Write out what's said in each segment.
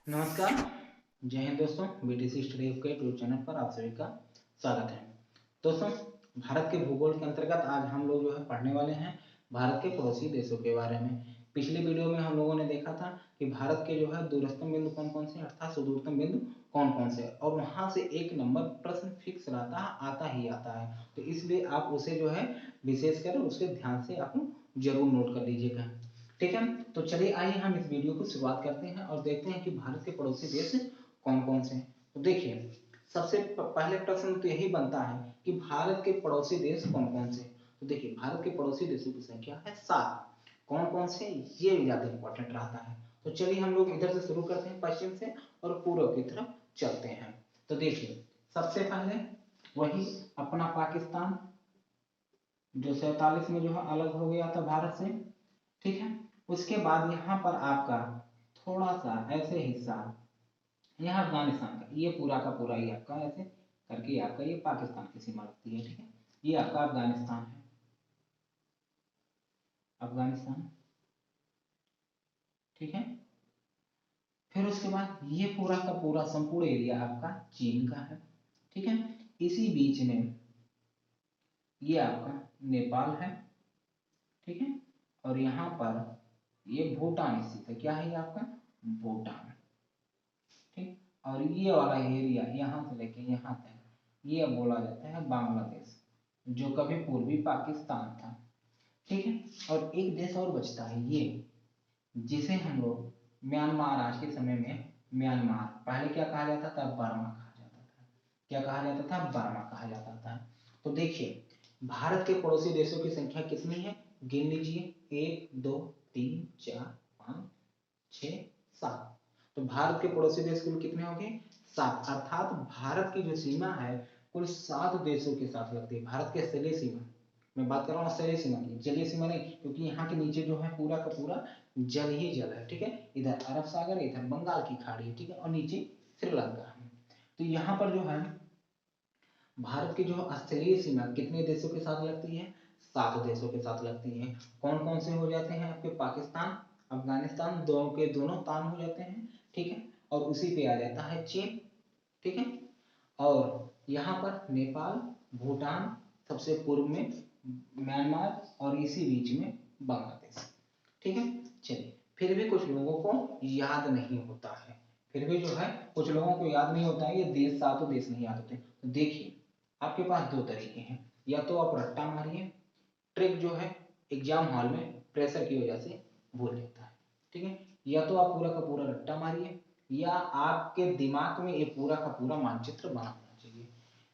नमस्कार। जय हिंद दोस्तों। बीटीसी स्टडी के यूट्यूब चैनल पर आप सभी का स्वागत है। दोस्तों, भारत के भूगोल के अंतर्गत आज हम लोग जो है पढ़ने वाले हैं भारत के पड़ोसी देशों के बारे में। पिछले वीडियो में हम लोगों ने देखा था कि भारत के जो है दूरस्थम बिंदु कौन कौन से अर्थात सुदूरतम बिंदु कौन कौन से, और वहां से एक नंबर प्रश्न फिक्स रहता है, आता ही आता है। तो इसलिए आप उसे जो है विशेषकर उसे ध्यान से आप जरूर नोट कर लीजिएगा। ठीक है, तो चलिए आइए हम इस वीडियो को शुरुआत करते हैं और देखते हैं कि भारत के पड़ोसी देश कौन कौन से हैं। तो देखिए, सबसे पहले प्रश्न तो यही बनता है कि भारत के पड़ोसी देश कौन कौन से। तो देखिए, भारत के पड़ोसी देशों की संख्या है 7। कौन कौन से, ये ज्यादा इंपॉर्टेंट रहता है। तो चलिए हम लोग इधर से शुरू करते हैं, पश्चिम से, और पूर्व की तरफ चलते हैं। तो देखिए, सबसे पहले वही अपना पाकिस्तान, जो 47 में जो है अलग हो गया था भारत से। ठीक है, उसके बाद यहाँ पर आपका थोड़ा सा ऐसे हिस्सा, यह अफगानिस्तान का, ये पूरा का पूरा ही आपका ऐसे करके आपका ये पाकिस्तान की सीमा लगती है। ठीक है, ये आपका अफगानिस्तान है, अफगानिस्तान। ठीक है, फिर उसके बाद ये पूरा का पूरा संपूर्ण एरिया आपका चीन का है। ठीक है, इसी बीच में ये आपका नेपाल है। ठीक है, और यहाँ पर ये भूटान स्थित है। क्या है ये आपका भूटान। ठीक, और ये वाला एरिया यहाँ से लेके यहाँ तक ये बोला जाता है बांग्लादेश, जो कभी पूर्वी पाकिस्तान था। ठीक है, और एक देश और बचता है ये, जिसे हम लोग म्यांमार, आज के समय में म्यांमार, पहले क्या कहा जाता था, बर्मा कहा जाता था। क्या कहा जाता था, बर्मा कहा जाता था। तो देखिए, भारत के पड़ोसी देशों की संख्या कितनी है, गिन लीजिए, 1 2 3 4 5 6 7। तो भारत के पड़ोसी देश कुल कितने हो गए, 7। अर्थात भारत की जो सीमा है कुल 7 देशों के साथ लगती है। भारत के स्थलीय सीमा, मैं बात कर रहा हूँ स्थलीय सीमा की, जलीय सीमा नहीं, क्योंकि यहाँ के नीचे जो है पूरा का पूरा जल ही जल है। ठीक है, इधर अरब सागर, इधर बंगाल की खाड़ी है। ठीक है, और नीचे श्रीलंका है। तो यहाँ पर जो है भारत की जो स्थलीय सीमा कितने देशों के साथ लगती है, 7 देशों के साथ लगती है। कौन कौन से हो जाते हैं आपके, पाकिस्तान, अफगानिस्तान, दोनों के दोनों तान हो जाते हैं। ठीक है, और उसी पे आ जाता है चीन। ठीक है, और यहाँ पर नेपाल, भूटान, सबसे पूर्व में म्यांमार, और इसी बीच में बांग्लादेश। ठीक है, चलिए, फिर भी कुछ लोगों को याद नहीं होता है, फिर भी जो है कुछ लोगों को याद नहीं होता है, ये देश, सातों देश नहीं याद होते। तो देखिए, आपके पास दो तरीके हैं, या तो आप रट्टा मारिए, ट्रिक जो है एग्जाम हॉल में प्रेशर की वजह से भूल जाता है। ठीक है, या तो आप पूरा का पूरा रट्टा मारिए, या आपके दिमाग में ये पूरा का पूरा मानचित्र बना होना चाहिए,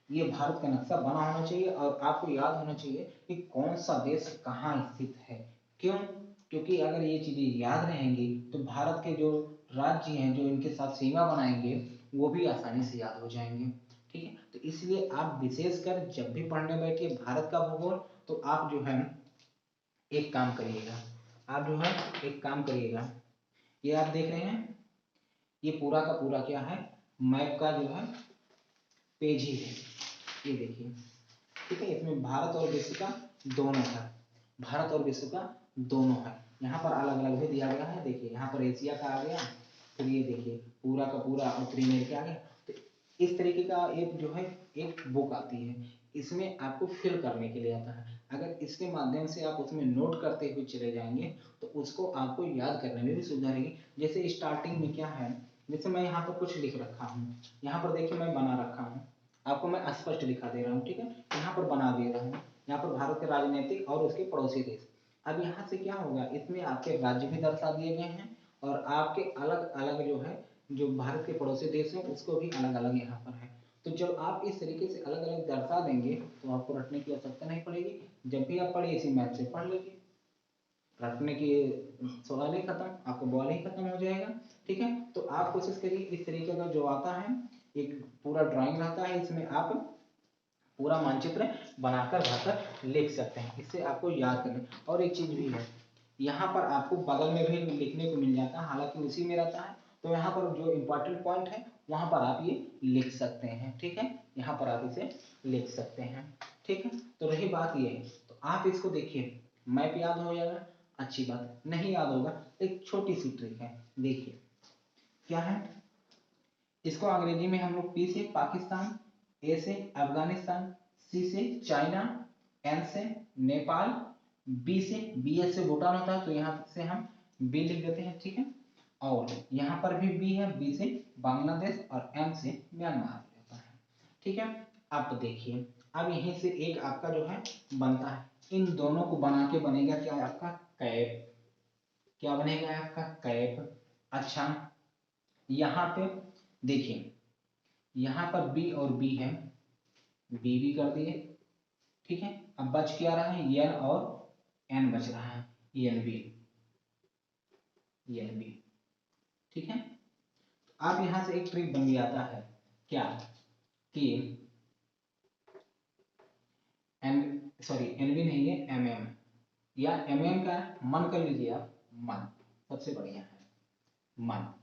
ये भारत का नक्शा बना होना चाहिए, और आपको याद होना चाहिए कि कौन सा देश कहाँ स्थित है। क्यों, क्योंकि अगर ये चीजें याद रहेंगी तो भारत के जो राज्य हैं जो इनके साथ सीमा बनाएंगे वो भी आसानी से याद हो जाएंगे। ठीक है, तो इसलिए आप विशेषकर जब भी पढ़ने बैठिए भारत का भूगोल, तो आप जो है एक काम करिएगा, आप जो है एक काम करिएगा, ये आप देख रहे हैं, ये पूरा का पूरा क्या है, मैप का जो है पेज ही है, ये देखिए। ठीक है, इसमें भारत और विश्व का दोनों है, भारत और विश्व का दोनों है। यहाँ पर अलग अलग भी दिया गया है, देखिए यहाँ पर एशिया का आ गया, फिर ये देखिए पूरा का पूरा उत्तरी अमेरिका आ गया। तो इस तरीके का एक जो है एक बुक आती है, इसमें आपको फिल करने के लिए आता है। अगर इसके माध्यम से आप उसमें नोट करते हुए चले जाएंगे तो उसको आपको याद करने में भी सुविधा रहेगी। जैसे स्टार्टिंग में क्या है, जैसे मैं यहाँ पर कुछ लिख रखा हूँ, यहाँ पर देखिए मैं बना रखा हूँ, आपको मैं स्पष्ट दिखा दे रहा हूँ। ठीक है, यहाँ पर बना दे रहा हूँ, यहाँ पर भारत के राजनीतिक और उसके पड़ोसी देश। अब यहाँ से क्या होगा, इसमें आपके राज्य भी दर्शा दिए गए हैं, और आपके अलग अलग जो है जो भारत के पड़ोसी देश है उसको भी अलग अलग यहाँ पर है। तो जब आप इस तरीके से अलग अलग दर्शा देंगे तो आपको रटने की आवश्यकता नहीं पड़ेगी। जब भी आप पढ़िए इसी मैथ से पढ़ लीजिए, रटने की सवाल ही खत्म, आपका बॉल ही खत्म हो जाएगा। ठीक है, तो आप कोशिश करिए इस तरीके का जो आता है, एक पूरा ड्राइंग रहता है, इसमें आप पूरा मानचित्र बनाकर भरकर लिख सकते हैं, इससे आपको याद करने। और एक चीज भी है, यहाँ पर आपको बगल में भी लिखने को मिल जाता है, हालांकि उसी में रहता है। तो यहाँ पर जो इम्पोर्टेंट पॉइंट है वहां पर आप ये लिख सकते हैं। ठीक है, यहाँ पर आप इसे लिख सकते हैं। ठीक है, तो रही बात ये, तो आप इसको देखिए, मैप याद हो जाएगा, अच्छी बात। नहीं याद होगा, एक छोटी सी ट्रिक है, देखिए क्या है, इसको अंग्रेजी में हम लोग पी से पाकिस्तान, ए से अफगानिस्तान, सी से चाइना, एन से नेपाल, बी से बीएस से भूटान होता है तो यहाँ से हम बी लिख देते हैं, ठीक है। और यहाँ पर भी बी है, बी से बांग्लादेश और एम से म्यांमार हो जाता है, ठीक है। अब देखिए, अब यहीं से एक आपका जो है बनता है, इन दोनों को बना के बनेगा क्या आपका कैप, क्या बनेगा आपका कैप। अच्छा, यहाँ पे देखिए, यहाँ पर बी और बी है, बी भी कर दिए, ठीक है। अब बच क्या रहा है, एन और एन बच रहा है, एन बी, एन बी, ठीक है। अब यहां से एक ट्रिक बन जाता है क्या कि एन, सॉरी एन बी नहीं है, एम एम, या एम एम का मन कर लीजिए आप, मन सबसे बढ़िया है मन।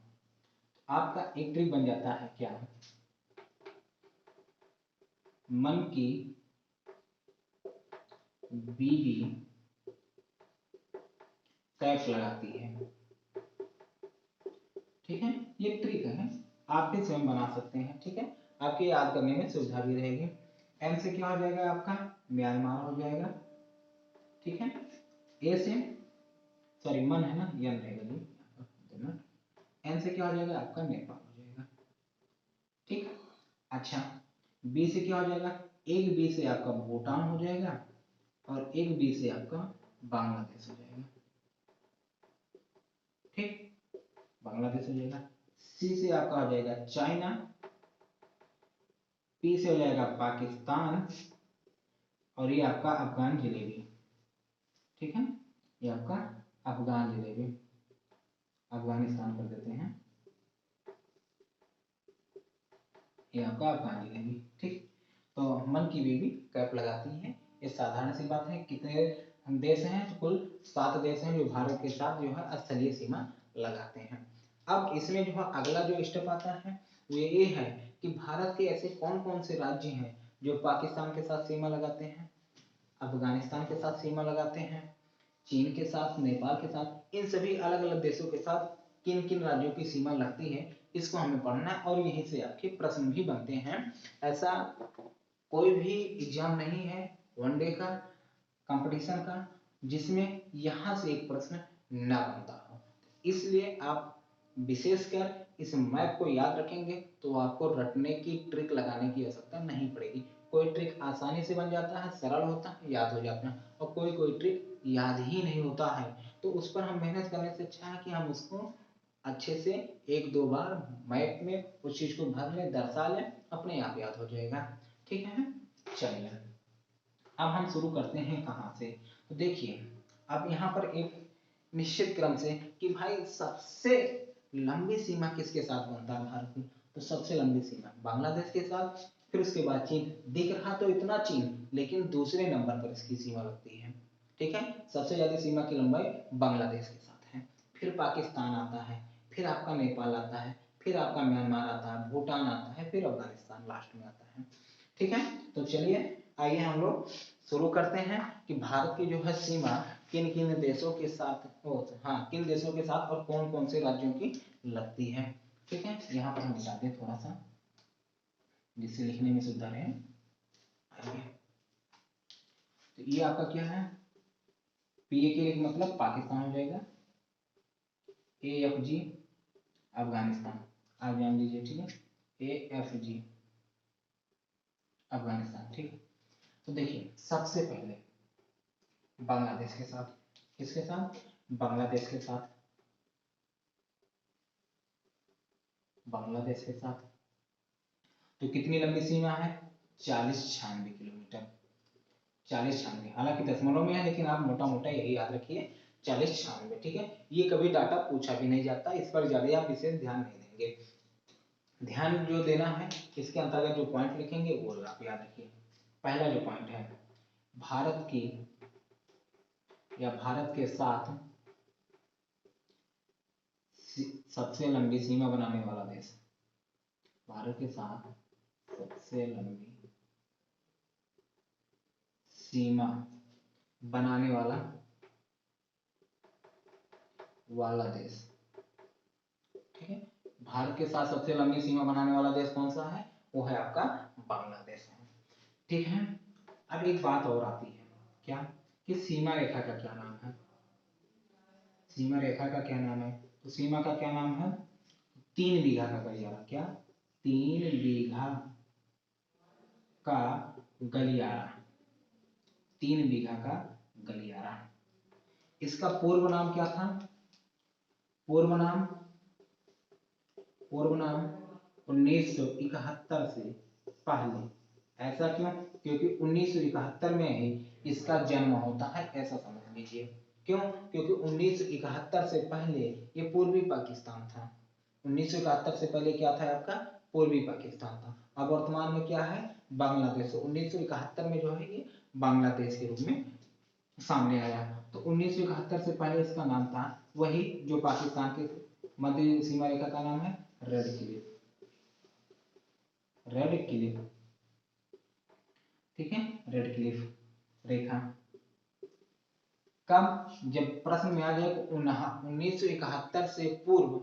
आपका एक ट्रिक बन जाता है क्या, मन की बीवी कैप लगाती है, ठीक है। ये ट्रिक है, आप भी स्वयं बना सकते हैं, ठीक है। आपके याद करने में सुविधा भी रहेगी। एम से क्या हो जाएगा आपका म्यांमार हो जाएगा, ठीक है। ए से, सॉरी मन है ना, एन रहेगा जी, एन से क्या हो जाएगा आपका नेपाल हो जाएगा, ठीक। अच्छा, बी से क्या हो जाएगा, एक बी से आपका भूटान हो जाएगा और एक बी से आपका बांग्लादेश हो जाएगा, ठीक, बांग्लादेश हो जाएगा। सी से आपका हो जाएगा चाइना, पी से हो जाएगा पाकिस्तान और ये आपका अफगान जलेबी, ठीक है। ये आपका अफगान जलेबी, अफगानिस्तान कर देते हैं, ये आपका अफगान जलेबी, ठीक। तो मन की बीवी कैप लगाती है, ये साधारण सी बात है। कितने देश हैं, तो कुल 7 देश हैं जो भारत के साथ जो है स्थलीय सीमा लगाते हैं। अब इसमें जो है अगला जो स्टेप आता है वो ये है कि भारत के ऐसे कौन कौन से राज्य हैं जो पाकिस्तान के साथ सीमा लगाते हैं, अफगानिस्तान के साथ सीमा लगाते हैं, चीन के साथ, नेपाल के साथ, इन सभी अलग अलग देशों के साथ किन किन राज्यों की सीमा लगती है, इसको हमें पढ़ना है और यहीं से आपके प्रश्न भी बनते हैं। ऐसा कोई भी एग्जाम नहीं है वनडे का, कंपटीशन का, जिसमें यहां से एक प्रश्न न बनता हो। इसलिए आप विशेषकर इस मैप को याद रखेंगे तो आपको रटने की ट्रिक लगाने की आवश्यकता नहीं पड़ेगी। कोई ट्रिक आसानी से बन जाता है, सरल होता है, याद हो जाता है, और कोई कोई ट्रिक याद ही नहीं होता है, तो उस पर हम मेहनत करने से अच्छा है कि हम उसको अच्छे से एक दो बार मैप में उस चीज को भर लें, दर्शा लें, अपने आप याद हो जाएगा, ठीक है। चलिए, अब हम शुरू करते हैं कहाँ से, तो देखिए, अब यहाँ पर एक निश्चित क्रम से कि भाई सबसे लंबी सीमा किसके साथ बनता है भारत की, तो सबसे लंबी सीमा बांग्लादेश के साथ, फिर उसके बाद चीन, दिख रहा तो इतना चीन, लेकिन दूसरे नंबर पर इसकी सीमा लगती है, ठीक है। सबसे ज्यादा सीमा की लंबाई बांग्लादेश के साथ है, फिर पाकिस्तान आता है, फिर आपका नेपाल आता है, फिर आपका म्यांमार आता है, भूटान आता है, फिर अफगानिस्तान लास्ट में आता है, ठीक है। तो चलिए, आइए हम लोग शुरू करते हैं कि भारत की जो है सीमा किन किन देशों के साथ, हाँ, किन देशों के साथ और कौन कौन से राज्यों की लगती है, ठीक है। यहाँ पर हम बता दें थोड़ा सा, जिससे लिखने में सुविधा रहे। आइए, तो ये आपका क्या है, पी ए के लिए मतलब पाकिस्तान हो जाएगा, ए एफ जी अफगानिस्तान, आप जान लीजिए, ठीक है, ए एफ जी अफगानिस्तान, ठीक है। तो देखिए, सबसे पहले बांग्लादेश के साथ, किसके साथ, बांग्लादेश के साथ, बांग्लादेश के साथ, तो कितनी लंबी सीमा है, 40-96 किलोमीटर, 40-96, हालांकि दशमलव में है लेकिन आप मोटा मोटा यही याद रखिए, 40-96, ठीक है। ये कभी डाटा पूछा भी नहीं जाता, इस पर ज्यादा आप इसे ध्यान नहीं देंगे। ध्यान जो देना है, इसके अंतर्गत जो पॉइंट लिखेंगे वो आप याद रखिए। पहला जो पॉइंट है, भारत की या भारत के साथ सबसे लंबी सीमा बनाने वाला देश, भारत के साथ सबसे लंबी सीमा बनाने वाला देश, ठीक है। भारत के साथ सबसे लंबी सीमा बनाने वाला देश कौन सा है? वो है आपका बांग्लादेश है। ठीक है, अब एक बात और आती है, क्या कि सीमा रेखा का क्या नाम है? सीमा रेखा का क्या नाम है? तो सीमा का क्या नाम है? 3 बीघा का गलियारा। क्या? 3 बीघा का गलियारा। 3 बीघा का गलियारा। इसका पूर्व नाम क्या था? पूर्व नाम 1971 से पहले। ऐसा क्यों? क्योंकि 1971 में ही इसका जन्म होता है, ऐसा समझ लीजिए। क्यों? क्योंकि 1971 से पहले ये पूर्वी पाकिस्तान था। 1971 से पहले क्या था आपका? पूर्वी पाकिस्तान था। अब वर्तमान में क्या है? बांग्लादेश। 1971 में जो है ये बांग्लादेश के रूप में सामने आया। तो 1971 से पहले इसका नाम था वही जो पाकिस्तान के मध्य सीमा रेखा का नाम है रेड क्लिफ। रेड क्लिफ, ठीक है, रेड क्लिफ रेखा। कब? जब प्रश्न में आ जाए 1971 से पूर्व,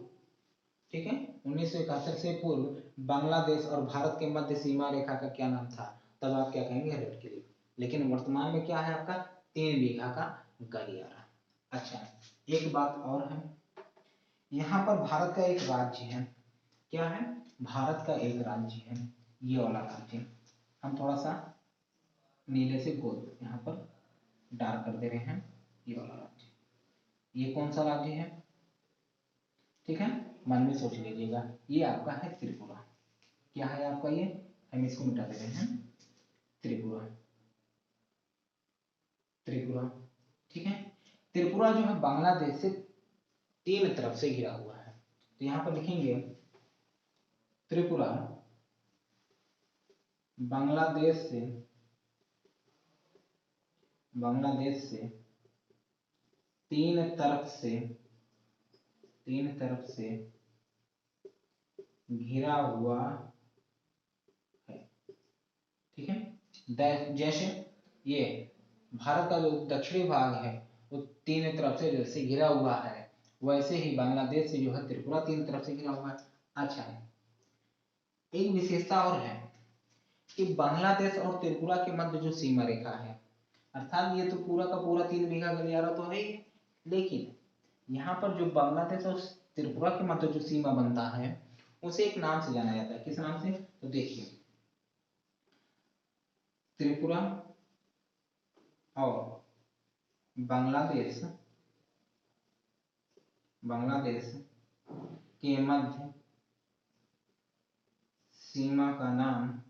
ठीक है, 1971 से पूर्व बांग्लादेश और भारत के मध्य सीमा रेखा का क्या नाम था, तब आप क्या कहेंगे? Red Cliff. लेकिन वर्तमान में क्या है आपका? 3 बीघा का गलियारा। अच्छा, एक बात और है, यहाँ पर भारत का एक राज्य है। क्या है? भारत का एक राज्य है, ये वाला राज्य। हम थोड़ा सा नीले से गोल यहाँ पर डार्क कर दे रहे हैं, ये वाला राज्य। ये कौन सा राज्य है? ठीक है, मन में सोच लीजिएगा। ये आपका है त्रिपुरा। क्या है आपका ये? हम इसको मिटा दे रहे हैं, त्रिपुरा। त्रिपुरा, ठीक है। त्रिपुरा जो है बांग्लादेश से 3 तरफ से घिरा हुआ है। तो यहाँ पर लिखेंगे त्रिपुरा बांग्लादेश से 3 तरफ से घिरा हुआ है। ठीक है, जैसे ये भारत का जो दक्षिणी भाग है वो 3 तरफ से जैसे घिरा हुआ है, वैसे ही बांग्लादेश से जो है त्रिपुरा 3 तरफ से घिरा हुआ है। अच्छा, एक विशेषता और है कि बांग्लादेश और त्रिपुरा के मध्य जो सीमा रेखा है, अर्थात ये तो पूरा का पूरा 3 बीघा गलियारा तो है ही, लेकिन यहाँ पर जो बांग्लादेश और त्रिपुरा के मध्य जो सीमा बनता है उसे एक नाम से जाना जाता है। किस नाम से? तो देखिए, त्रिपुरा और बांग्लादेश के मध्य सीमा का नाम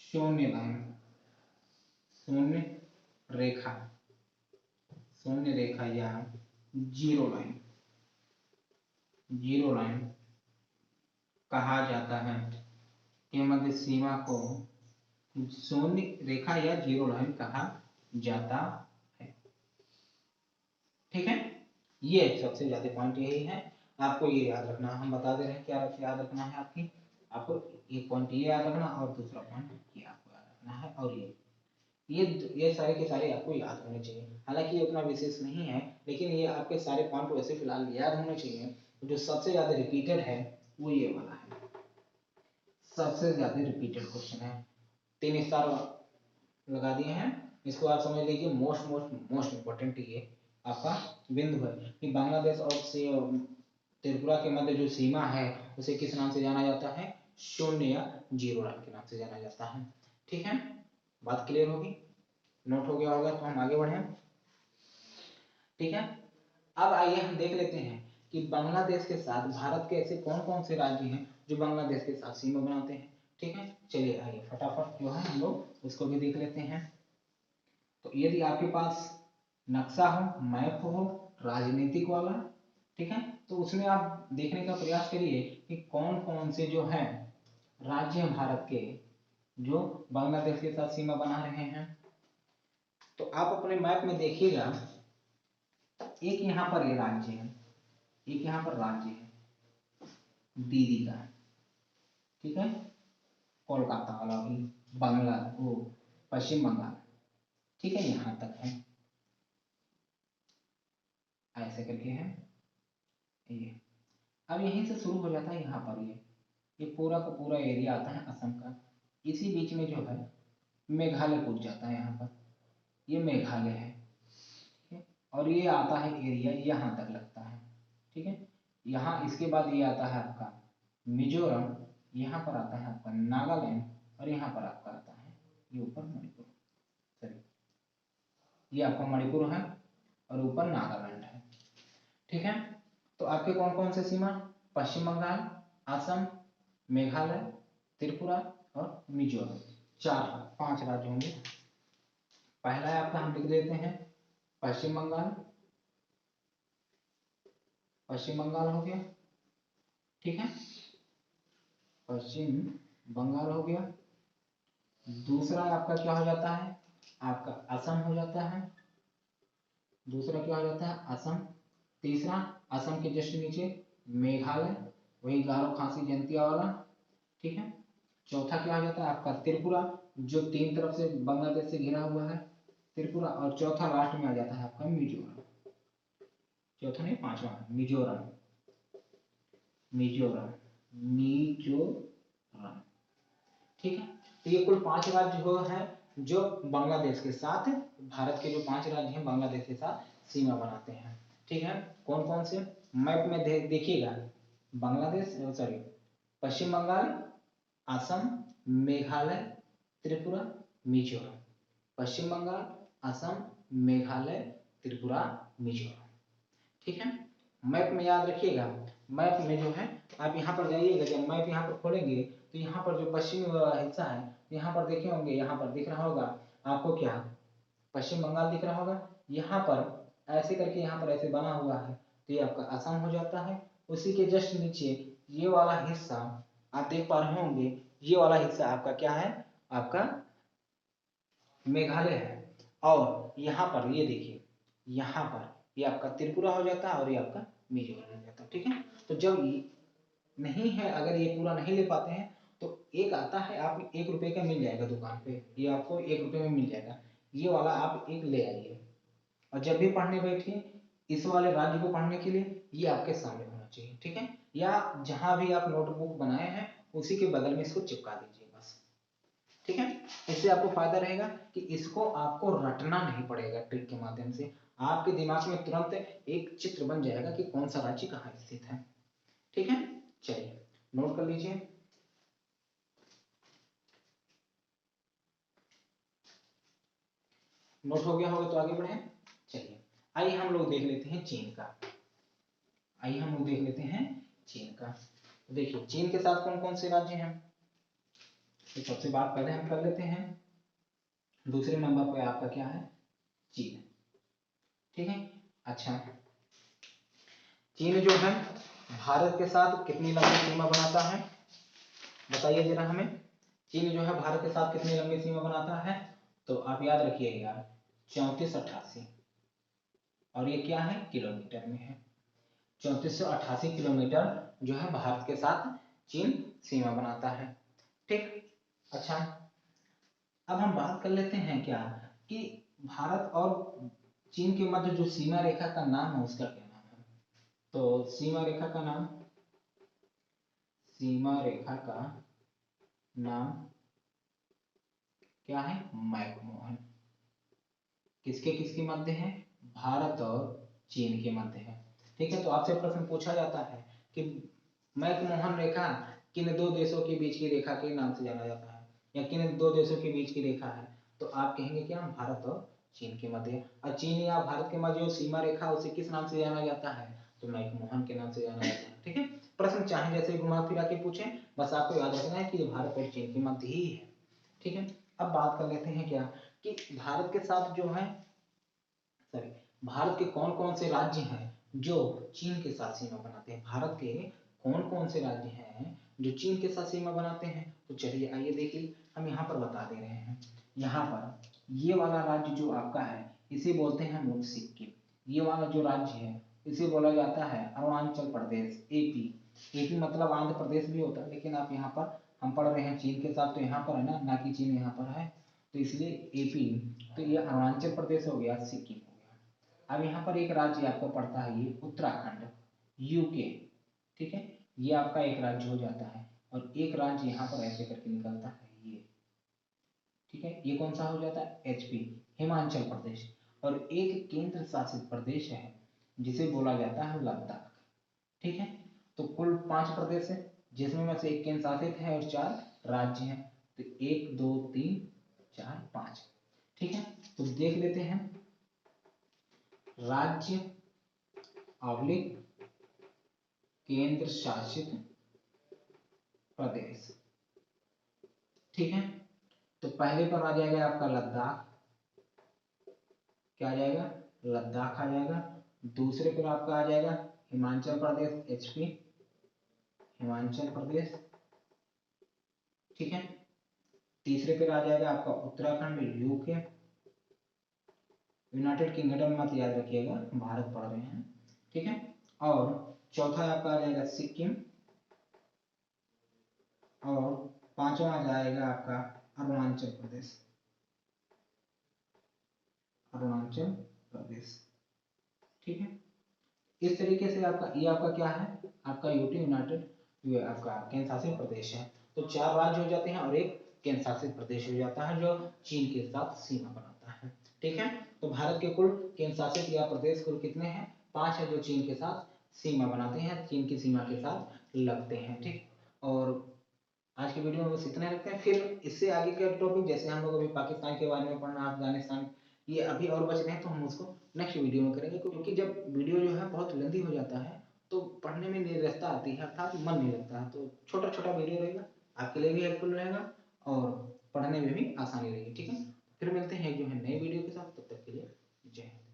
शून्य लाइन, शून्य रेखा या जीरो लाइन कहा जाता है। के मध्य सीमा को शून्य रेखा या जीरो लाइन कहा जाता है। ठीक है, ये सबसे ज्यादा पॉइंट यही है, आपको ये याद रखना। हम बता दे रहे हैं क्या याद रखना है आपको एक पॉइंट ये याद रखना और दूसरा पॉइंट ये आपको याद रखना है, और ये सारे के सारे आपको याद होने चाहिए। हालांकि ये उतना विशेष नहीं है, लेकिन ये आपके सारे पॉइंट वैसे फिलहाल याद होने चाहिए। जो सबसे ज्यादा रिपीटेड है वो ये वाला है, सबसे ज्यादा रिपीटेड क्वेश्चन है। 3 स्टार लगा दिए हैं, इसको आप समझ लीजिए मोस्ट इंपॉर्टेंट ये आपका बिंदु है कि बांग्लादेश और त्रिपुरा के मध्य जो सीमा है उसे किस नाम से जाना जाता है? शून्य या जीरो लाइन के नाम से जाना जाता है। ठीक है, बात क्लियर होगी, नोट हो गया होगा, तो हम आगे बढ़े। ठीक है, अब आइए हम देख लेते हैं कि बांग्लादेश के साथ भारत के ऐसे कौन कौन से राज्य हैं जो बांग्लादेश के साथ सीमा बनाते हैं। ठीक है, चलिए आइए फटाफट जो है हम लोग उसको भी देख लेते हैं। तो यदि आपके पास नक्शा हो, मैप हो राजनीतिक वाला, ठीक है, तो उसमें आप देखने का प्रयास करिए कि कौन कौन से जो है राज्य हैं भारत के जो बांग्लादेश के साथ सीमा बना रहे हैं। तो आप अपने मैप में देखिएगा, एक यहाँ पर ये राज्य है, एक यहाँ पर राज्य है दीदी का, ठीक है, कोलकाता वाला भी, बंगला वो पश्चिम बंगाल, ठीक है, यहाँ तक है, ऐसे करके है। ये अब यहीं से शुरू हो जाता है यहाँ पर ये पूरा का पूरा एरिया आता है असम का। इसी बीच में जो है मेघालय कूद जाता है यहाँ पर, ये मेघालय है, ठीक है। और ये आता है एरिया यहाँ तक लगता है, ठीक है। यहाँ इसके बाद ये आता है आपका मिजोरम, यहाँ पर आता है आपका नागालैंड, और यहाँ पर आपका आता है ये ऊपर मणिपुर, सॉरी ये आपका मणिपुर है और ऊपर नागालैंड है, ठीक है। तो आपके कौन कौन से सीमा, पश्चिम बंगाल, असम, मेघालय, त्रिपुरा और मिजोरम, 5 राज्य होंगे। पहला है आपका, हम लिख देते हैं पश्चिम बंगाल, पश्चिम बंगाल हो गया, ठीक है, पश्चिम बंगाल हो गया। दूसरा आपका क्या हो जाता है, आपका असम हो जाता है, दूसरा क्या हो जाता है असम। तीसरा असम के जस्ट नीचे मेघालय, वही गारो खासी जयंतिया वाला, ठीक है। चौथा क्या हो जाता है आपका त्रिपुरा, जो 3 तरफ से बांग्लादेश से घिरा हुआ है, त्रिपुरा। और चौथा लास्ट में आ जाता है आपका मिजोरम, चौथा नहीं 5वां, मिजोरम, मिजोरम, मिजोरम, ठीक है। तो ये कुल 5 राज्य हो है जो बांग्लादेश के साथ, भारत के जो 5 राज्य हैं बांग्लादेश के साथ सीमा बनाते हैं, ठीक है। कौन कौन से, मैप में देखिएगा, बांग्लादेश, सॉरी, पश्चिम बंगाल, असम, मेघालय, त्रिपुरा, मिजोरम, पश्चिम बंगाल, असम, मेघालय, त्रिपुरा, मिजोरम, ठीक है। मैप में याद रखिएगा, मैप में जो है आप यहाँ पर जाइएगा, जब मैप यहाँ पर खोलेंगे तो यहाँ पर जो पश्चिमी हिस्सा है, यहाँ पर देखे होंगे, यहाँ पर दिख रहा होगा आपको क्या, पश्चिम बंगाल दिख रहा होगा। यहाँ पर ऐसे करके यहाँ पर ऐसे बना हुआ है, तो ये आपका असम हो जाता है। उसी के जस्ट नीचे ये वाला हिस्सा आप देख पा रहे होंगे, ये वाला हिस्सा आपका क्या है, आपका मेघालय है। और यहाँ पर ये देखिए, यहाँ पर ये आपका त्रिपुरा हो जाता है और ये आपका मिजोरम हो जाता है, ठीक है। तो जब नहीं है, अगर ये पूरा नहीं ले पाते हैं तो एक आता है, आप 1 रुपए का मिल जाएगा दुकान पे, ये आपको 1 रुपए में मिल जाएगा, ये वाला आप एक ले आइए। और जब भी पढ़ने बैठिए, इस वाले राज्य को पढ़ने के लिए ये आपके सामने होना चाहिए, ठीक है। या जहां भी आप नोटबुक बनाए हैं उसी के बगल में इसको चिपका दीजिए बस, ठीक है। इससे आपको फायदा रहेगा कि इसको आपको रटना नहीं पड़ेगा, ट्रिक के माध्यम से आपके दिमाग में तुरंत एक चित्र बन जाएगा कि कौन सा राज्य कहाँ स्थित है, ठीक है। चलिए नोट कर लीजिए। नोट हो गया होगा तो आगे बढ़े। चलिए आइए हम लोग देख लेते हैं चीन का, आइए हम लोग देख लेते हैं चीन का। तो देखिए चीन के साथ कौन कौन से राज्य हैं, तो सबसे बात पहले हम कर लेते हैं, दूसरे नंबर पे आपका क्या है, चीन, ठीक है। अच्छा, चीन जो है भारत के साथ कितनी लंबी सीमा बनाता है, बताइए जरा हमें। चीन जो है भारत के साथ कितनी लंबी सीमा बनाता है, तो आप याद रखिएगा 3488, और ये क्या है, किलोमीटर में है। 3488 किलोमीटर जो है भारत के साथ चीन सीमा बनाता है, ठीक। अच्छा, अब हम बात कर लेते हैं क्या कि भारत और चीन के मध्य जो सीमा रेखा का नाम है उसका क्या नाम है, तो सीमा रेखा का नाम, सीमा रेखा का नाम क्या है, मैकमोहन। किसके किसके मध्य है, भारत और चीन के मध्य है, ठीक है। तो आपसे प्रश्न पूछा जाता है कि मैकमोहन रेखा किन 2 देशों के बीच की रेखा के नाम से जाना जाता है, या किन 2 देशों के बीच की रेखा है, तो आप कहेंगे क्या, भारत और चीन के मध्य। और चीन या भारत के मध्य जो सीमा रेखा उसे किस नाम से जाना जाता है, तो मैकमोहन के नाम से जाना जाता है, ठीक है। प्रश्न चाहे जैसे घुमा फिरा के पूछे, बस आपको याद रखना है कि भारत और चीन के मध्य ही है, ठीक है। अब बात कर लेते हैं क्या कि भारत के साथ जो है, सॉरी, भारत के कौन कौन से राज्य हैं जो चीन के साथ सीमा बनाते हैं, भारत के कौन कौन से राज्य हैं जो चीन के साथ सीमा बनाते हैं, तो चलिए आइए देखिए, हम यहाँ पर बता दे रहे हैं। यहाँ पर ये वाला राज्य जो आपका है इसे बोलते हैं हम लोग सिक्किम, ये वाला जो राज्य है इसे बोला जाता है अरुणाचल प्रदेश, एपी। एपी मतलब आंध्र प्रदेश भी होता है, लेकिन आप यहाँ पर, हम पढ़ रहे हैं चीन के साथ तो यहाँ पर है ना, ना कि चीन यहाँ पर है, तो इसलिए एपी, तो ये अरुणाचल प्रदेश हो गया, सिक्किम हो गया। अब यहाँ पर एक राज्य आपको पड़ता है ये उत्तराखंड, यूके, ठीक है, ये आपका एक राज्य हो जाता है और एक राज्य यहाँ पर ऐसे करके निकलता है ये, ठीक है, ये कौन सा हो जाता है, एचपी, हिमाचल प्रदेश। और एक केंद्र शासित प्रदेश है जिसे बोला जाता है लद्दाख, ठीक है। तो कुल 5 प्रदेश है जिसमें में से एक केंद्र शासित है और 4 राज्य हैं, तो 1 2 3 4 5, ठीक है। तो देख लेते हैं, राज्य ऑब्लिक केंद्र शासित प्रदेश, ठीक है। तो पहले पर आ जाएगा आपका लद्दाख, क्या आ जाएगा, लद्दाख आ जाएगा। दूसरे पर आपका आ जाएगा हिमाचल प्रदेश, एचपी, हिमाचल प्रदेश, ठीक है। तीसरे पर आ जाएगा आपका उत्तराखंड, यूके, यूनाइटेड किंगडम मत याद रखिएगा, भारत पढ़ रहे हैं, ठीक है। और चौथा आपका आ जाएगा सिक्किम, और पांचवा आ जाएगा आपका अरुणाचल प्रदेश, अरुणाचल प्रदेश, ठीक है। इस तरीके से आपका ये आपका क्या है, आपका यूटी, यूनाइटेड आपका केंद्र शासित प्रदेश है। तो 4 राज्य हो जाते हैं और एक केंद्र शासित प्रदेश हो जाता है जो चीन के साथ सीमा बनाता है, ठीक है। तो भारत के कुल केंद्र शासित या प्रदेश कुल कितने हैं, 5 है जो चीन के साथ सीमा बनाते हैं, चीन की सीमा के साथ लगते हैं, ठीक। और आज की वीडियो में बस इतना रखते हैं, फिर इससे आगे के टॉपिक जैसे हम लोग अभी पाकिस्तान के बारे में पढ़ना, अफगानिस्तान, ये अभी और बच रहे हैं तो हम उसको नेक्स्ट वीडियो में करेंगे, क्योंकि जब वीडियो जो है बहुत लेंथी हो जाता है तो पढ़ने में निरस्ता आती है, अर्थात मन नहीं लगता है। तो छोटा छोटा वीडियो रहेगा, आपके लिए भी हेल्पफुल रहेगा और पढ़ने में भी आसानी रहेगी, ठीक है। फिर मिलते हैं जो है नए वीडियो के साथ, तब तक के लिए जय हिंद।